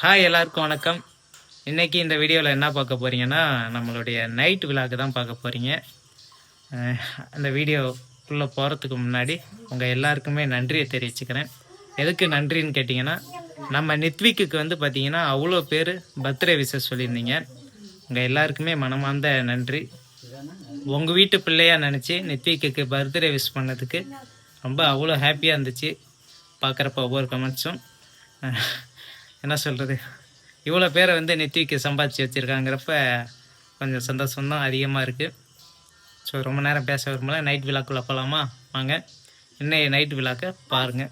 Hi எல்லாருக்கும் வணக்கம். இன்றைக்கி இந்த வீடியோவில் என்ன பார்க்க போகிறீங்கன்னா, நம்மளுடைய நைட் விலாக் தான் பார்க்க போகிறீங்க. அந்த வீடியோக்குள்ளே போகிறதுக்கு முன்னாடி உங்கள் எல்லாருக்குமே நன்றியை தெரிவிச்சுக்கிறேன். எதுக்கு நன்றின்னு கேட்டிங்கன்னா, நம்ம நித்விக்கு வந்து பார்த்திங்கன்னா அவ்வளோ பேர் பர்த்டே விஷஸ் சொல்லியிருந்தீங்க. உங்கள் எல்லாருக்குமே மனமார்ந்த நன்றி. உங்கள் வீட்டு பிள்ளையாக நினச்சி நித்விக்கு பர்த்டே விஷ் பண்ணதுக்கு ரொம்ப அவ்வளோ ஹாப்பியாக இருந்துச்சு. பார்க்குறப்ப ஒவ்வொரு கமெண்ட்ஸும் என்ன சொல்கிறது, இவ்வளோ பேரை வந்து நித்விக்கு சம்பாதிச்சு வச்சுருக்காங்கிறப்ப கொஞ்சம் சந்தோஷம்தான் அதிகமாக இருக்குது. ஸோ ரொம்ப நேரம் பேச விரும்பல, நைட் விழாக்குள்ளே போகலாமா? வாங்க, இன்னைய நைட் விழாக்க பாருங்கள்.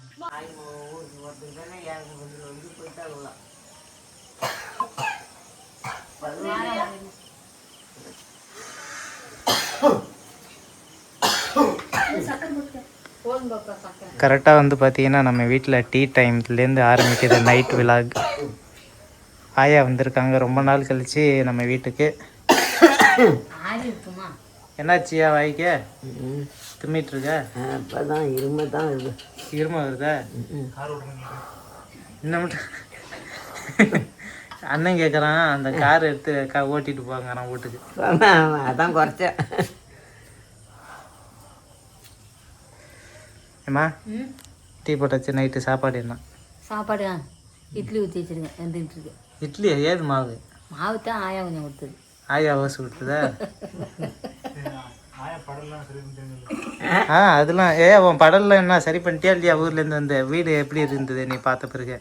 கரெக்டாக வந்து பார்த்தீங்கன்னா நம்ம வீட்டில் டீ டைம்லேருந்து ஆரம்பிக்குது நைட் விலாக். ஆயா வந்திருக்காங்க ரொம்ப நாள் கழிச்சு நம்ம வீட்டுக்கு. என்னாச்சியா வாய்க்க திம்மிட்டு இருக்க? அப்பதான் இருமை தான் வருது. இருமை வருதா? இன்னும் அண்ணன் கேட்குறான், அந்த கார் எடுத்து ஓட்டிட்டு போங்க நான் வீட்டுக்கு. அதான் குறைச்சேன். ஏம்மா டீ போட்டாச்சு, நைட்டு சாப்பாடு என்ன சாப்பாடு? இட்லி ஊற்றி வச்சுருக்கேன், வந்துட்டு இருக்கு. இட்லி ஏது மாவு? மாவு தான் ஆயா கொஞ்சம் கொடுத்தது. ஆயா ஓசு கொடுத்ததா? அதெல்லாம் உன் படம்லாம் என்ன சரி பண்ணிட்டியா இல்லையா? ஊர்லேருந்து வந்த வீடு எப்படி இருந்தது நீ பார்த்த பிறகு?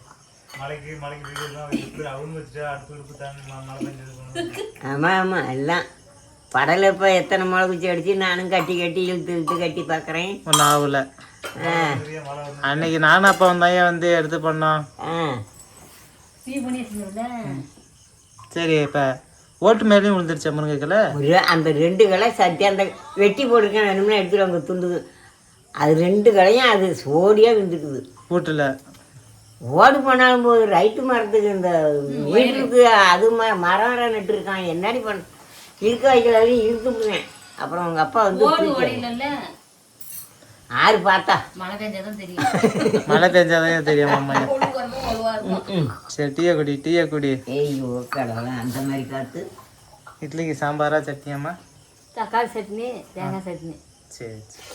ஆமாம் ஆமாம், எல்லாம் படலை இப்போ எத்தனை மழை குச்சி அடிச்சு நானும் கட்டி இழுத்து கட்டி பார்க்குறேன். ஒன்றும் ஆகல. அன்னைக்கு நானும் அப்பா வந்தாயே வந்து எடுத்து பண்ணோம். சரி, இப்போ ஓட்டு மேலேயும் விழுந்துருச்சா முருங்கைக்கில்? அந்த 2 கிளை சத்தி அந்த வெட்டி போட்டிருக்கேன், வேணும்னா எடுத்துட்டு அவங்க துண்டு. அது 2 கிளையும் அது சோடியாக விழுந்துக்குது வீட்டில். ஓடு போனாலும் போது ரைட்டு மரத்துக்கு இந்த வீட்டுக்கு அது மரம் நட்டுருக்கான். என்னடி பண்ண இழுக்க வைக்கலாதையும் இழுத்துக்குவேன். அப்புறம் அவங்க அப்பா வந்து ஆறு பார்த்தா மழை பெஞ்சாதான் தெரியும் அம்மா. சரி, டீயை குடி. ஐயோ கடவுளா, அந்த மாதிரி காத்து. இட்லிக்கு சாம்பாரா சட்னியாம்மா? தக்காளி சட்னி, தேங்காய் சட்னி. சரி சரி.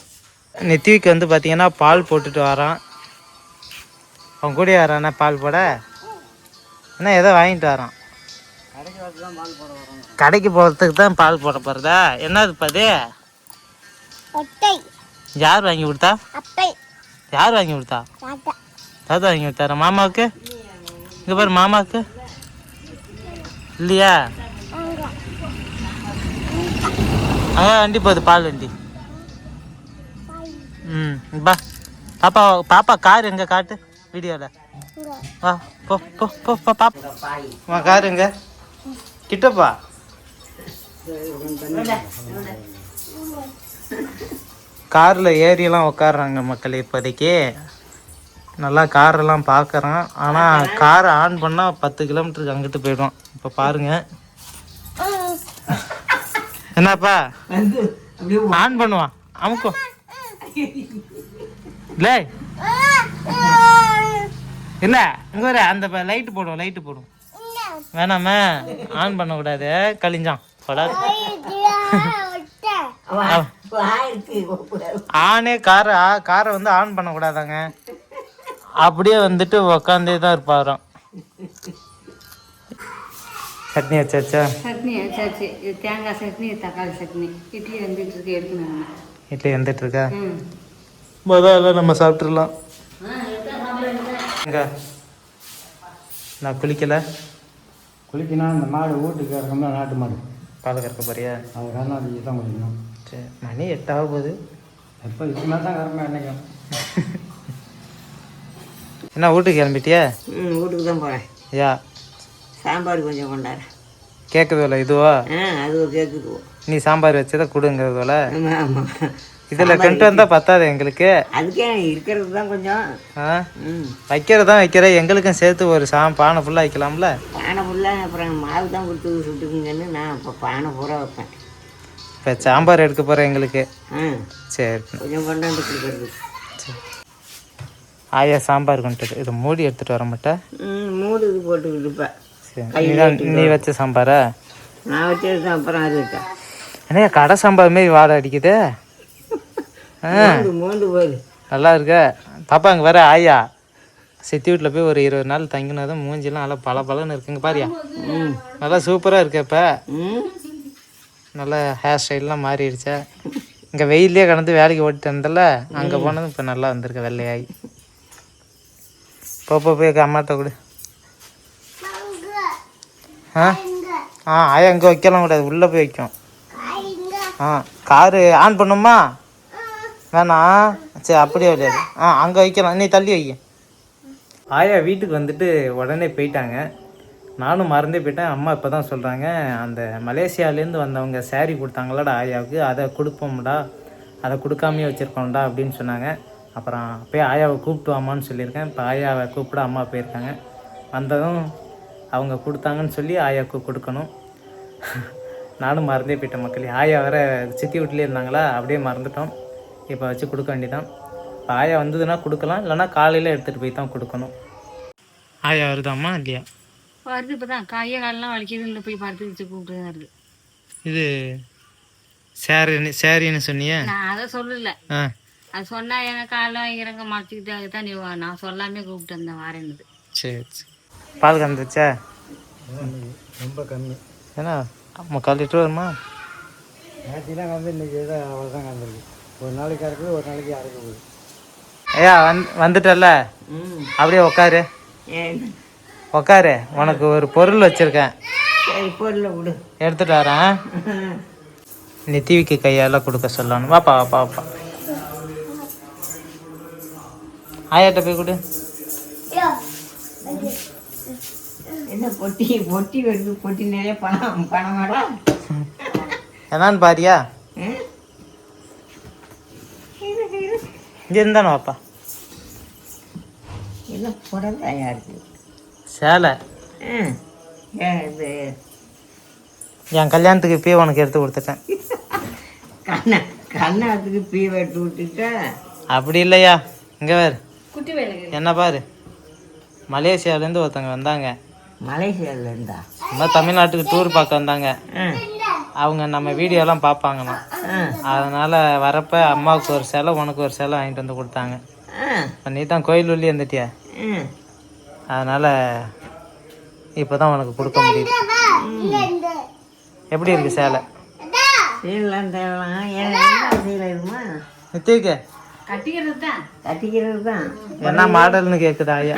நித்விக்கு வந்து பார்த்தீங்கன்னா பால் போட்டுட்டு வரான். அவன் கூட வரானா பால் போட? என்ன ஏதோ வாங்கிட்டு வரான். கடைக்கு போகிறதுக்கு தான் பால் போட போகிறதா? என்னதுப்பா அது? யார் வாங்கி கொடுத்தா? யார் வாங்கி கொடுத்தா? தாத்தா வாங்கி கொடுத்தாரா? மாமாவுக்கு? இங்கே பாரு, மாமாவுக்கு இல்லையா? அங்கே வண்டி போகுது, பால் வண்டி. பா பாப்பா, பாப்பா கார் எங்கே காட்டு வீடியோவில். வா போ போ போ பாப்பா. வா கார் எங்க கிட்டப்பா. காரில் ஏறியெல்லாம் உட்காடுறாங்க மக்கள். இப்போதைக்கு நல்லா காரெல்லாம் பார்க்குறான். ஆனால் காரை ஆன் பண்ணால் 10 கிலோமீட்டருக்கு அங்கிட்டு போயிடும். இப்போ பாருங்க, என்னப்பா ஆன் பண்ணுவான் அமுக்கும் இல்லை இல்லை. இங்கே வர அந்த லைட்டு போடும். வேணாமே, ஆன் பண்ணக்கூடாது, கழிஞ்சான் படாது. ஆனே காரை வந்து ஆன் பண்ணக்கூடாதாங்க. அப்படியே வந்துட்டு உக்காந்தே தான் இருப்பாராம். சட்னி வச்சாச்சா? சட்னி வச்சாச்சு. தேங்காய் சட்னி, தக்காளி சட்னி. இட்லி வந்துட்டு இருக்கு, எடுக்கணும். இட்லி வந்துட்டு இருக்கா? முதல்ல நம்ம சாப்பிட்றலாம். நான் குளிக்கணும். இந்த மாடு வீட்டுக்கு இறக்கம்னா நாட்டு மாடு பால் கறக்க போறியா? அது கருணாடி தான் குளிக்கணும். சரி, மணி 8 ஆக போகுது. எப்போ இதுக்கு மேலே தான் கறப்பேன் என்னைக்கும். என்ன வீட்டுக்கு கிளம்பிட்டியா? வீட்டுக்கு தான் போகிறேன். யா சாம்பார் கொஞ்சம் கொண்டாடுறேன். கேட்குதுல இதுவா? அது ஒரு கேட்குது. நீ சாம்பார் வச்சதை கொடுங்கிறதுல. ஆமாம் ஆமாம், இதில் கொண்டு வந்தால் பத்தாது எங்களுக்கு. அதுக்கே இருக்கிறது தான் கொஞ்சம் வைக்கிற எங்களுக்கும் சேர்த்து ஒரு பானை ஃபுல்லாக வைக்கலாம்ல. பானை ஃபுல்லாக அப்புறம் மாவு தான் கொடுத்து சுட்டுக்குங்கன்னு நான் இப்போ பானை பூரா வைப்பேன். இப்போ சாம்பார் எடுக்க போகிறேன் எங்களுக்கு. சரி, கொஞ்சம் கொண்டாந்து கொடுக்குறது. ஆயா சாம்பார் கொண்டுட்டு இதை மூடி எடுத்துகிட்டு வர மாட்டேன். கூட இது போட்டுக்கிட்டு இருப்பேன். நீ வச்ச சாம்பாரா? நான் வச்சது அப்புறம் அது இருக்கா என்ன கடை சாம்பார் மாரி வாடை அடிக்குது. மோண்டு போகுது. நல்லா இருக்க பாப்பா. அங்கே வேற ஆயா சித்தி வீட்டில் போய் ஒரு 20 நாள் தங்கினதும் மூஞ்சிலாம் நல்லா பளபளன்னு இருக்குங்க பாரியா. நல்லா சூப்பராக இருக்கு. இப்போ நல்லா ஹேர் ஸ்டைல்லாம் மாறிடுச்சா. இங்கே வெயிலே கடந்து வேலைக்கு ஓட்டிட்டு இருந்தல, அங்கே போனதும் இப்போ நல்லா வந்திருக்க வெள்ளையாகி. போய் அம்மாட்ட கொடு. ஆயா இங்கே வைக்கலாம் கூடாது, உள்ளே போய் வைக்கும். காரு ஆன் பண்ணுமா? வேணாம், சரி அப்படியே விளையாது. அங்கே வைக்கலாம், நீ தள்ளி வை. ஆயா வீட்டுக்கு வந்துட்டு உடனே போயிட்டாங்க. நானும் மறந்தே போயிட்டேன். அம்மா இப்போ தான் சொல்கிறாங்க, அந்த மலேசியாவிலேருந்து வந்தவங்க சேரீ கொடுத்தாங்களாடா ஆயாவுக்கு, அதை கொடுப்போம்டா, அதை கொடுக்காமையே வச்சுருக்கோம்டா அப்படின்னு சொன்னாங்க. அப்புறம் போய் ஆயாவை கூப்பிட்டு வாமான்னு சொல்லியிருக்கேன். இப்போ ஆயாவை கூப்பிட அம்மா போயிருக்காங்க. வந்ததும் அவங்க கொடுத்தாங்கன்னு சொல்லி ஆயாவுக்கு கொடுக்கணும். நானும் மறந்தே போயிட்டேன் மக்களே. ஆயா வேறு சித்தி வீட்டிலே இருந்தாங்களா, அப்படியே மறந்துட்டோம். இப்போ வச்சு கொடுக்க வேண்டியதான். இப்போ ஆயா வந்ததுன்னா கொடுக்கலாம், இல்லைனா காலையில் எடுத்துகிட்டு போய் தான் கொடுக்கணும். ஆயா வருதாம்மா இல்லையா? வருது. இப்போ தான் காலெல்லாம் வலிக்குது, இல்லை போய் படுத்து வச்சு கூப்பிட்டு வருது. இது சேரின்னு சொன்னியே? நான் அதை சொல்லல. அது சொன்னா எங்க காலைல வைக்கிறங்க மறைச்சிக்கிட்டாங்க தான் நீ நான் சொல்லாமே கூப்பிட்டு வந்தேன் வாரேன்னு. சரி சரி. பால் கறந்துச்சா? ரொம்ப கம்மி. ஏன்னா 3/4 லிட்டர் வருமா? நேற்றுலாம் கறந்து இன்றைக்கி ஏதோ அவ்வளோ தான் கறந்துருக்கு. ஒரு நாளைக்கு அறுக்குது, ஒரு நாளைக்கு அறுக்க போகுது. ஐயா வந்துட்டல, அப்படியே உக்காரு. உக்காரு, உனக்கு ஒரு பொருள் வச்சுருக்கேன். பொருளை கொடு, எடுத்துகிட்டு வரேன். நீ டிவிக்கு கையால் கொடுக்க சொல்லணும். வாப்பா வாப்பா வாப்பா. ஆயாட்ட போய் கொடு. என்ன பொட்டி பொட்டி வருது, பொட்டி நிறைய பணமாடா. என்னான்னு பாரியா? இங்கே இருந்தானே வாப்பா. எல்லாம் புடவையா இருக்கு. சேலை இது என் கல்யாணத்துக்கு இப்பயே உனக்கு எடுத்து கொடுத்துட்டேன். கண்ணாத்துக்கு பீ வெட்டு விட்டுட்ட. அப்படி இல்லையா, இங்கே வேறு குட்டி வேலை என்ன பாரு. மலேசியாவிலேருந்து ஒருத்தவங்க வந்தாங்க. மலேசியாவில் இருந்தா சும்மா தமிழ்நாட்டுக்கு டூர் பார்க்க வந்தாங்க. அவங்க நம்ம வீடியோலாம் பார்ப்பாங்கண்ணா. அதனால் வரப்போ அம்மாவுக்கு ஒரு சேலை, உனக்கு ஒரு சேலை வாங்கிட்டு வந்து கொடுத்தாங்க. நீ தான் கோயில் உள்ளே இருந்துட்டியா, அதனால் இப்போ தான் உனக்கு கொடுக்க முடியுது. எப்படி இருக்கு சேலை? நித்திக்கு கட்டிக்கிறது தான். என்ன மாடல்னு கேட்குது ஐயா?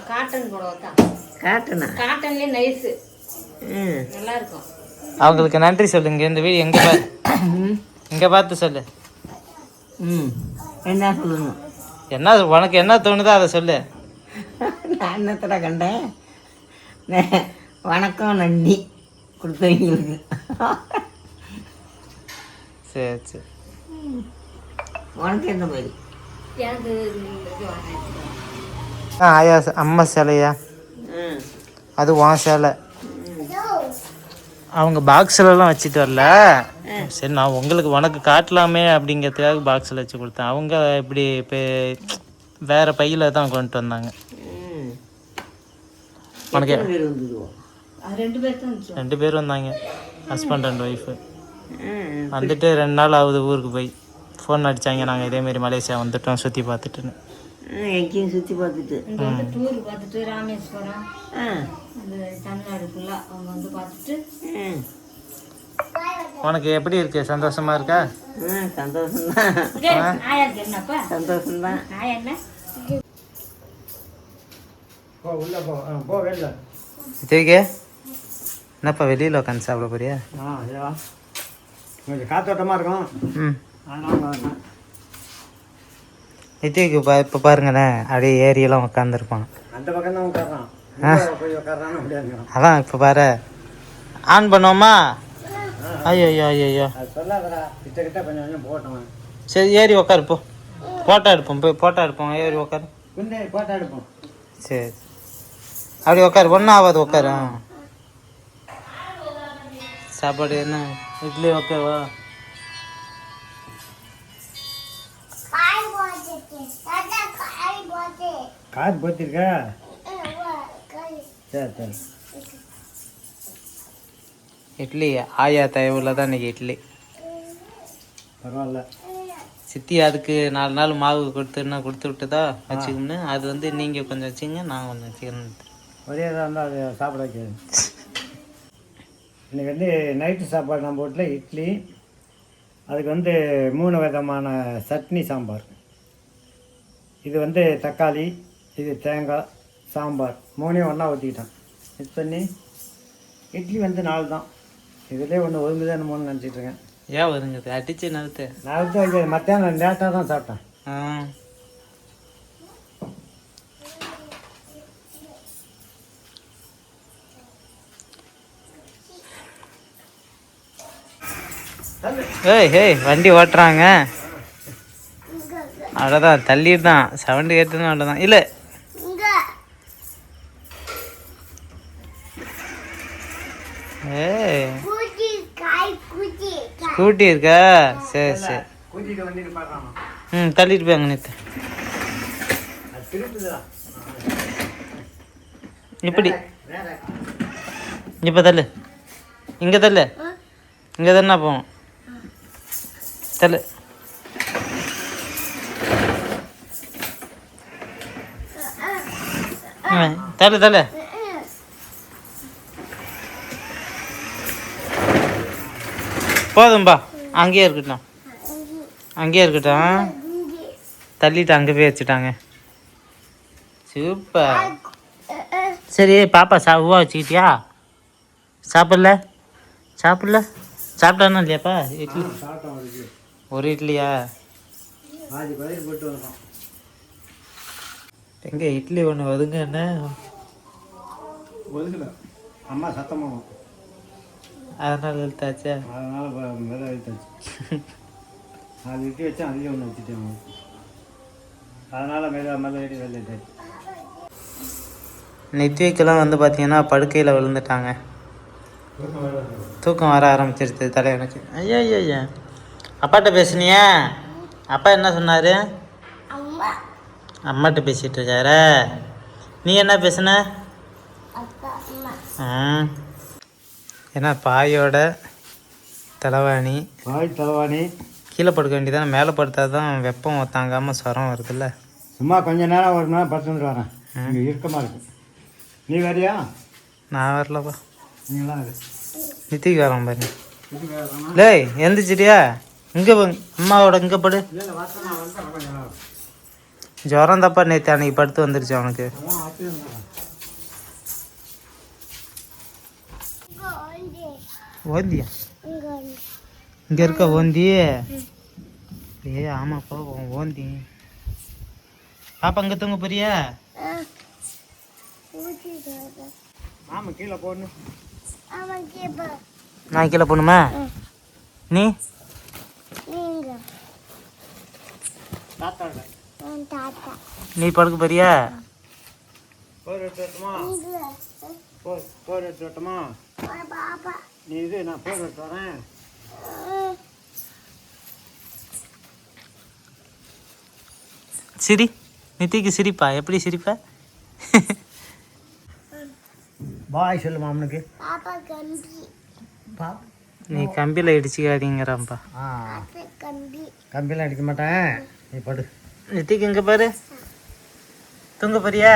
காட்டன் புடவை தான். காட்டனா? காட்டன்லேயே நைஸு, நல்லா இருக்கும். அவங்களுக்கு நன்றி சொல்லுங்க. இந்த வீடு எங்கே இங்கே பார்த்து சொல்லு. என்ன சொல்லணும்? என்ன உனக்கு என்ன தோணுதோ அதை சொல்லு. நான் என்னத்தடா கண்டேன். வணக்கம் நன்றி கொடுத்தவங்களுக்கு. சரி சரி. உனக்கு எந்த மாதிரி? எனக்கு ஆயா அம்மா சேலையா? அது உன் சேலை. அவங்க பாக்ஸ்லலாம் வச்சுட்டு வரல. சரி, நான் உங்களுக்கு உனக்கு காட்டலாமே அப்படிங்கிறதுக்காக பாக்ஸில் வச்சு கொடுத்தேன். அவங்க இப்படி இப்போ வேறு பையில் தான் கொண்டு வந்தாங்க. உனக்கு 2 பேர் வந்தாங்க, ஹஸ்பண்ட் அண்ட் ஒய்ஃபு. வந்துட்டு 2 நாள் ஆகுது ஊருக்கு போய். ஃபோன் அடித்தாங்க, நாங்கள் இதேமாரி மலேசியா வந்துட்டோம் சுற்றி பார்த்துட்டுன்னு. எங்கேயும் சுற்றி பார்த்துட்டு இங்கே வந்து டூர் பார்த்துட்டு ராமேஸ்வரம் அந்த தமிழ்நாடு ஃபுல்லாக அவங்க வந்து பார்த்துட்டு. உனக்கு எப்படி இருக்கு? சந்தோஷமா இருக்கா? சந்தோஷம்தான். ஆயாருக்கு என்னப்பா சந்தோஷம்தான். ஆயா என்ன போ உள்ளே போ வெளில. இதுக்கே என்னப்பா வெளியில் உட்காந்து சாப்பிட போறியா? இல்லைவா, கொஞ்சம் காத்தோட்டமாக இருக்கும். ஆனால் நித்திக்கு இப்போ பாருங்கண்ணே, அப்படியே ஏரியெல்லாம் உட்காந்துருப்பான். அந்த பக்கம் தான் உட்காரான், போய் உட்காரான்னு அப்படியே. அதான் இப்போ பாரு, ஆன் பண்ணுவோமா? ஐயோ ஐயோ ஐயோ, அது சொல்லாதடா, கிட்ட கொஞ்சம் கொஞ்சம் போட்டோம். சரி ஏறி உட்காரு, போ ஃபோட்டோ எடுப்போம், போய் ஃபோட்டோ எடுப்போம். ஏறி உட்காரு. குண்டே போட்டோ எடுப்போம். சரி அப்படி உட்காரு, ஒன்றும் ஆகாது உட்காரு. சாப்பாடு என்ன இட்லி ஓகேவா? கார் போத்திருக்க சரி சரி. இட்லி ஆயா தயவுல தான் இன்னைக்கு இட்லி. பரவாயில்ல. சித்தி அதுக்கு 4 நாள் மாவு கொடுத்து விட்டுதா வச்சுக்கோம்னு. அது வந்து நீங்கள் கொஞ்சம் வச்சுங்க, நான் கொஞ்சம் வச்சுக்கிறேன். ஒரே இதாக இருந்தால் அது சாப்பிட வைக்காது. இன்றைக்கி வந்து நைட்டு சாப்பாடு நம்ம வீட்டில் இட்லி, அதுக்கு வந்து 3 விதமான சட்னி சாம்பார். இது வந்து தக்காளி, இது தேங்காய் சாம்பார் 3ஐயும் ஒன்றா ஊற்றிக்கிட்டேன். மிக்ஸ் பண்ணி இட்லி வந்து 4 தான். இதிலே ஒன்று ஒதுங்குதான் என்னமோன்னு நினச்சிட்ருக்கேன். ஏன் வருங்குது அடிச்சு நவுத்து? நான் வந்து வைக்கிறது மத்தியானம் லேட்டாக தான் சாப்பிட்டேன். ஏய் ஏய் வண்டி ஓட்டுறாங்க, அவ்வளோதான் தள்ளிட்டு தான் சவுண்டு கேட்டுன்னு அவ்வளோதான். இல்லை ஏய் ஸ்கூட்டி இருக்கா? சரி சரி. கூட்டிகிட்டு வண்டிட்டு பார்க்கலாமா? ம் தள்ளிட்டு போய் அங்கே நிறுத்து. அது திருட்டுதான். இப்படி இப்போ தள்ளு, இங்கே தள்ளு, இங்கே தானே போவோம். தள்ளு. தள்ளு தள்ளு. போதும்பா, அங்கேயே இருக்கட்டும், அங்கேயே இருக்கட்டும். தள்ளிட்டு அங்கே போய் வச்சுட்டாங்க. சூப்பர். சரி பாப்பா உவா வச்சுக்கிட்டியா? சாப்பிடல சாப்பிட்டானா இல்லையாப்பா? இட்லி சாப்பிட்டோம். அதுக்கு ஒரு இட்லியா? பாதி பயிர் போட்டு வந்தோம். எங்கே இட்லி ஒன்று ஒதுங்க என்ன ஒதுக்கல, அம்மா சத்தமாகும், அதனால் எழுத்தாச்சா? அதனால் விதை வைத்தாச்சு. 4 இட்லி வச்சேன், அதிலே ஒன்று வச்சுட்டேன். அதனால் மேலே ஏறி வேலை ஆயிடுச்சு. நித்விக்கெல்லாம் வந்து பார்த்தீங்கன்னா படுக்கையில் விழுந்துட்டாங்க. தூக்கம் வர ஆரம்பிச்சிருச்சு தலைவனுக்கு. ஐயா ஐயா ஐயா, அப்பாட்ட பேசுனியா? அப்பா என்ன சொன்னார்? அம்மாட்ட பேசிகிட்டு இருக்கார. நீ என்ன பேசுன? ஏன்னா பாயோட தலைவாணி கீழே படுக்க வேண்டியதானே, மேலே படுத்தா தான் வெப்பம் தாங்காமல் சொரம் வருதுல்ல. சும்மா கொஞ்ச நேரம் ஒரு நேரம் படுத்துட்டு வரேன், இங்கே இறுக்கமாக இருக்கு. நீ வரியா? நான் வரலப்பா, நீங்களாம் அது நித்திக்கு வரேன் பாருங்க. லேய் எந்திரிச்சிட்டியா? இங்கே அம்மாவோட இங்கே படு. ஜுரம் தப்பா நேற்று அன்னைக்கு படுத்து வந்துருச்சு அவனுக்கு. ஓந்தியா? இங்கே இருக்க ஓந்தி? ஏ ஆமாப்பா ஓந்தி. பாப்பா இங்கே தூங்க போறியா? ஆமாம், கீழே போடணும். நான் கீழே போகணுமா? நீ நீ படுக்க போறியா? போர் எடுத்துட்டுமா? போர் எடுத்துட்டுமா? நீ இது நான் போர் எடுத்து வரேன். சிரி நித்திக்கு சிரிப்பா? எப்படி சிரிப்பா? பாய் சொல்லு மாமனுக்கு. நீ கம்பியில் இடிச்சுக்காதீங்கிறான்ப்பா. கம்பிலாம் அடிக்க மாட்டேன், நீ படு. நித்திக்கு இங்கே பாரு, தூங்க போறியா?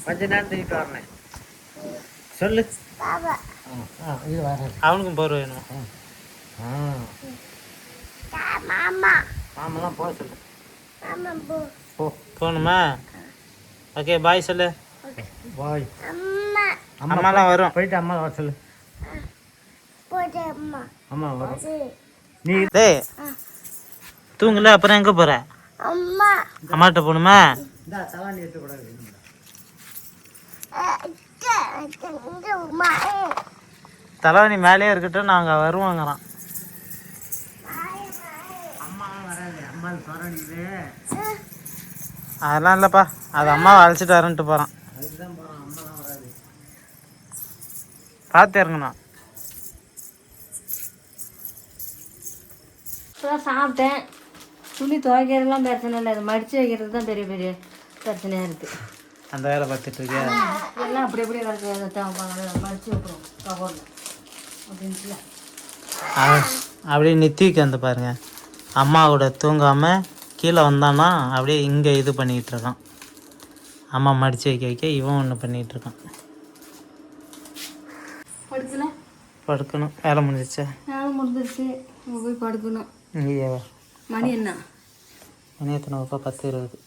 கொஞ்ச நேரம் தூக்கிட்டு வரேன் சொல்லு. இது வரேன். அவனுக்கும் போர் வேணும். மாமெல்லாம் போக சொல்லு. போகணுமா? ஓகே பாய் சொல்லு. பாய். அம்மாலாம் வரும். போயிட்டு அம்மா வர சொல்லு. அம்மா வரும். நீ டேய் தூங்கல, அப்புறம் எங்கே போகிற? அம்மாட்ட போகணுமா? தலாண்டி எடுத்துக்கூடாது. தலைவணி மேலேயே இருக்கட்டும், நாங்கள் வருவாங்களாம். அம்மாலாம் வராது, அம்மா சொரணிக்குது. அதெல்லாம் இல்லைப்பா, அது அம்மாவை அழைச்சிட்டு வரேன்ட்டு போகிறான். அதுக்குதான் போகிறான், அம்மாலாம் வராது. பார்த்து இறங்கணும். இப்போதான் சாப்பிட்டேன். துணி துவைக்கிறதுலாம் பிரச்சனை இல்லை, அது மடித்து வைக்கிறது தான் பெரிய பெரிய பிரச்சனையாக இருக்குது. அந்த வேலை பார்த்துட்டு இருக்கியா? எல்லாம் அப்படி அப்படியே கிடக்கு மடிச்சு விட்டுரும் கபோர்டில் அப்படின்ட்டுல. அப்படியே நித்திக்கு வந்து பாருங்க, அம்மாவோட தூங்காமல் கீழே வந்தான்னா அப்படியே இங்கே இது பண்ணிகிட்டு இருக்கான். அம்மா மடித்து வைக்க வைக்க இவன் ஒன்று பண்ணிகிட்டு இருக்கான். படுக்கல படுக்கணும். வேலை முடிஞ்சிச்சா? வேலை முடிஞ்சிருச்சு. நம்ம போய் படுக்கணும். இங்கேவா? மணி என்ன? மணி எத்தனை வைப்பா? 10:20.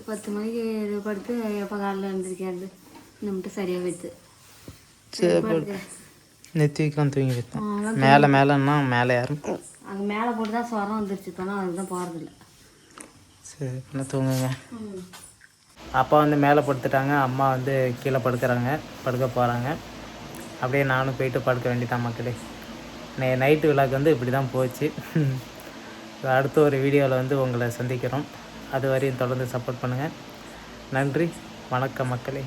10 மணிக்கு படுத்து எப்போ காலையில் எழுந்திருக்காது நம்மகிட்ட சரியாக வைத்து. சரி படுக்க. நெத்திக்கும் தூங்கி வைத்தேன். மேலேன்னா மேலே யாரும் அங்கே மேலே போட்டு தான் சொரம் வந்துருச்சு. இப்போனா அதுதான் போகிறதில்ல. சரி என்ன தூங்குங்க. அப்பா வந்து மேலே படுத்துட்டாங்க, அம்மா வந்து கீழே படுக்க போகிறாங்க. அப்படியே நானும் போயிட்டு படுக்க வேண்டியதான் மக்களே. நைட்டு விழாக்கு வந்து இப்படி தான் போச்சு. அடுத்த ஒரு வீடியோவில் வந்து உங்களை சந்திக்கிறோம். அது வரையும் தொடர்ந்து சப்போர்ட் பண்ணுங்கள். நன்றி, வணக்கம் மக்களே.